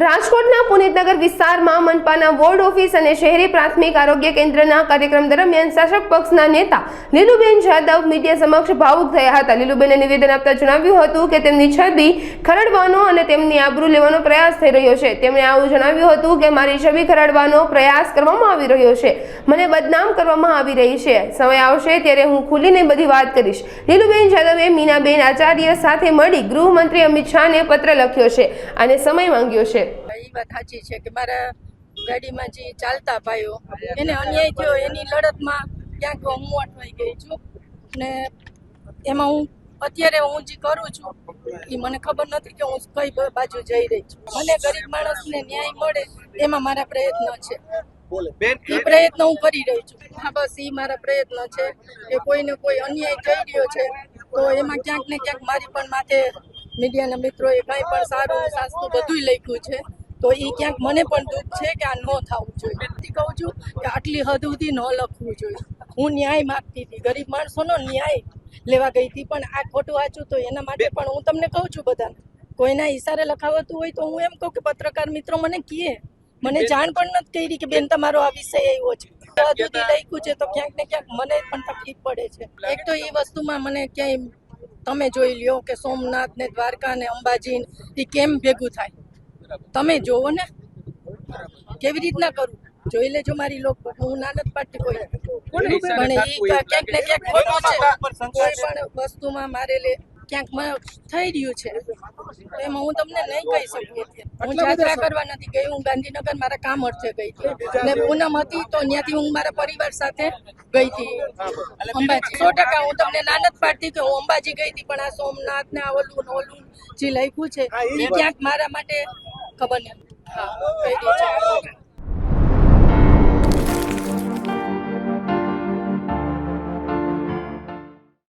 રાજકોટના પુનિતનગર વિસ્તારમાં મનપાના ward office અને શહેરી પ્રાથમિક આરોગ્ય કેન્દ્રના કાર્યક્રમ દરમિયાન શાસક પક્ષના નેતા લીલુબેન જાદવ મીડિયા સમક્ષ ભાવુક થયા હતા। લીલુબેને નિવેદન આપતા જણાવ્યું હતું કે તેમની છબી ખરડવાનો અને તેમની આબરૂ લેવાનો પ્રયાસ થઈ રહ્યો છે। તેમણે આવું જણાવ્યું હતું કે મારી છબી ખરડવાનો પ્રયાસ કરવામાં આવી રહ્યો છે, મને બદનામ કરવામાં આવી રહી છે। સમય આવશે ત્યારે હું ખુલીને બધી વાત કરીશ। લીલુબેન જાદવે મીનાબેન આચાર્ય સાથે મળી ગૃહમંત્રી અમિત શાહને પત્ર લખ્યો છે અને સમય માંગ્યો છે। એ વાત સાચી છે કે મારા ગાડીમાં જે ચાલતા ભાઈઓ એને અન્યાય થયો, એની લડતમાં ક્યાંક હું અટવાઈ ગઈ છું ને એમાં હું અત્યારે જે કરું છું એ મને ખબર નથી કે હું કઈ બાજુ જઈ રહી છું। મને ગરીબ માણસને ન્યાય મળે એમાં મારા પ્રયત્ન છે, એ પ્રયત્ન હું કરી રહી છું। હા, બસ એ મારા પ્રયત્ન છે કે કોઈને કોઈ અન્યાય થઈ રહ્યો છે તો એમાં ક્યાંક ને ક્યાંક મારી પણ માથે મીડિયાના મિત્રોએ કંઈ પણ સારું સાસ્તું બધું લખ્યું છે તો એ ક્યાંક મને પણ દુઃખ છે કે આ ન થવું જોઈએ। કહું છું કે આટલી હદ સુધી ન લખવું જોઈએ। હું ન્યાય માગતી હતી, ગરીબ માણસોનો ન્યાય લેવા ગઈ હતી, પણ આ ખોટું વાંચું તો એના માટે પણ હું તમને કહું છું બધાને કોઈના ઈશારે લખાવતું હોય તો હું એમ કહું કે પત્રકાર મિત્રો મને કહે, મને જાણ પણ નથી કરી કે બેન તમારો આ વિષય આવ્યો છે, હદ સુધી લખ્યું છે તો ક્યાંક ને ક્યાંક મને પણ તકલીફ પડે છે। એક તો એ વસ્તુમાં મને ક્યાંય તમે જોઈ લ્યો કે સોમનાથ ને દ્વારકા ને અંબાજી એ કેમ ભેગું થાય, તમે જોવો ને કેવી રીતના કરું, જોઈ લેજો મારી લોકો। હું ના નથી પાડતી કોઈ, પણ એ ક્યાંક ને ક્યાંક ખોટું છે, કોઈ પણ વસ્તુમાં મારે ક્યાંક થઈ રહ્યું છે એમાં હું તમને નહીં કહી શકું। હું યાત્રા કરવા નથી ગઈ, હું ગાંધીનગર મારા કામ અર્થે ગઈ હતી ને પૂનમ હતી તો ત્યાંથી હું મારા પરિવાર સાથે ગઈ હતી અંબાજી। 100% હું તમને ના નથી પાડતી કે હું અંબાજી ગઈ હતી, પણ આ સોમનાથ ને ઓલું જે લખ્યું છે એ ક્યાંક મારા માટે ખબર નહીં। હા,